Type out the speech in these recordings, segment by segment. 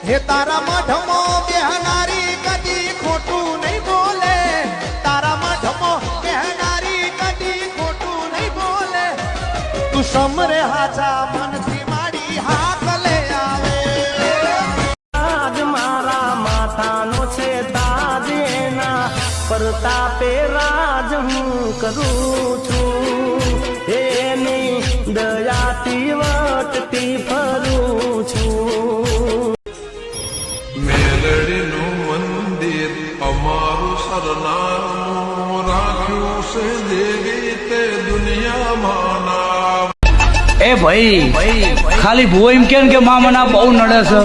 હે તારા મઢમો બેહનારી કદી ખોટું નહીં બોલે, તારા મઢમો બેહનારી કદી ખોટું નહીં બોલે, તું સમરે હાચા મનથી માડી હાથ લે આવે. આજ મારા માથાનો છે તાજ, એના પ્રતાપે રાજ હું કરું છું, એની દયાથી વટતી ફરું છું. મેલડીનું મંદિર અમારું સરનામું રાખ્યું છે દેવી તે દુનિયામાં નામ. એ ભાઈ ખાલી ભૂવો એમ કે માં મને બહુ નડે છે,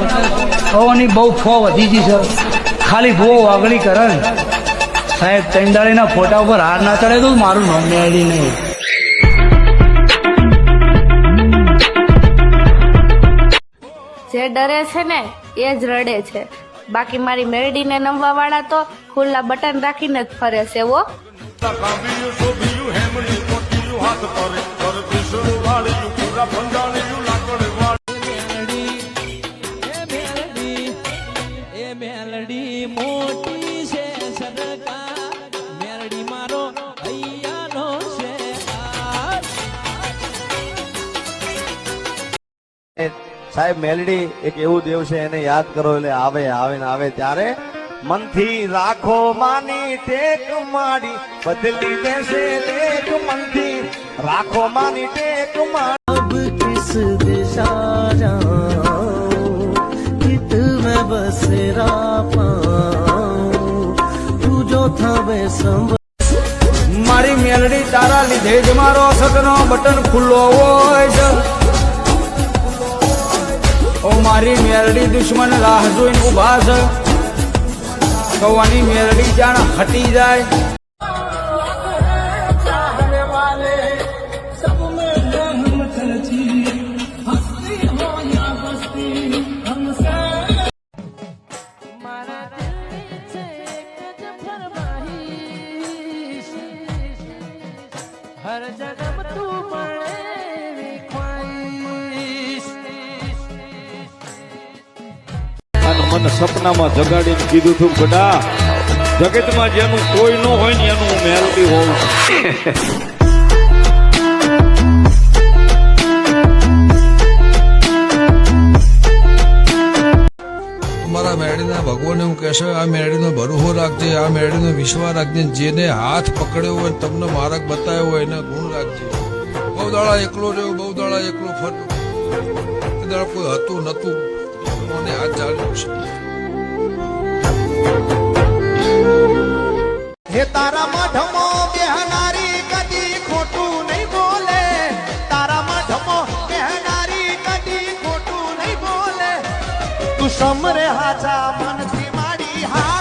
ઓની બહુ ફો વધી ગઈ છે, ખાલી ભૂવો વાગણી કરે ને સાહેબ. ચંદાળીના ફોટા ઉપર હાર ના ચડે તો મારું નામ મેળી નહીં. જે ડરે છે ને એ જ રડે છે, બાકી મારી મેરડીને નમવા વાળા તો ખુલ્લા બટન રાખીને જ ફરે છે. વો મેલડી મોટી છે સરકાર, મેલડી મારો અહીંયાનો છે. સાહેબ મેલડી એક એવું દેવ છે, એને યાદ કરો એટલે આવે આવે ને આવે ત્યારે મનથી રાખો માની ટેક માડી બદલી દેશે ટેક, મનથી રાખો માની ટેક માડી. अब किस दिशा जाऊं कि तुम्हें बसेरा पाऊं, तू जो था संभ. મારી મેલડી તારા લીધે જ મારો સટનો બટન ખુલ્લો હોય છે. ઓ મારી મેલડી દુશ્મન રાહ જોઈને ઉભા છે, કવાની મેલડી જાણ હટી જાય. મારા દિલની છે એક જ ફરમાઈશ, હર જગમ તું મળે એવી ખ્વાઈશ. મને સપનામાં જગાડીને કીધું તું ગડા, જગતમાં જેનું કોઈ ન હોય ને એનું મેલડી હોવું. મારા મેળીના ભગવાન એવું કહેશે, આ મેળીનો ભરોસો રાખજે, આ મેળીનો વિશ્વાસ રાખજે, જેને હાથ પકડ્યો હોય તમને માર્ગ બતાવ્યો હોય એના ગુણ રાખજે. બહુ દાડા એકલો રહ્યો, બહુ દાડા એકલો ફર્યો, એ દાડા કોઈ હતું નતું, મને હાથ ચાલ્યો છે. હે તારા મઢમો બેહનારી કદી ખોટું નહીં બોલે, તારા મઢમો બેહનારી કદી ખોટું નહીં બોલે, તું સમરે હાચા મનથી માડી હા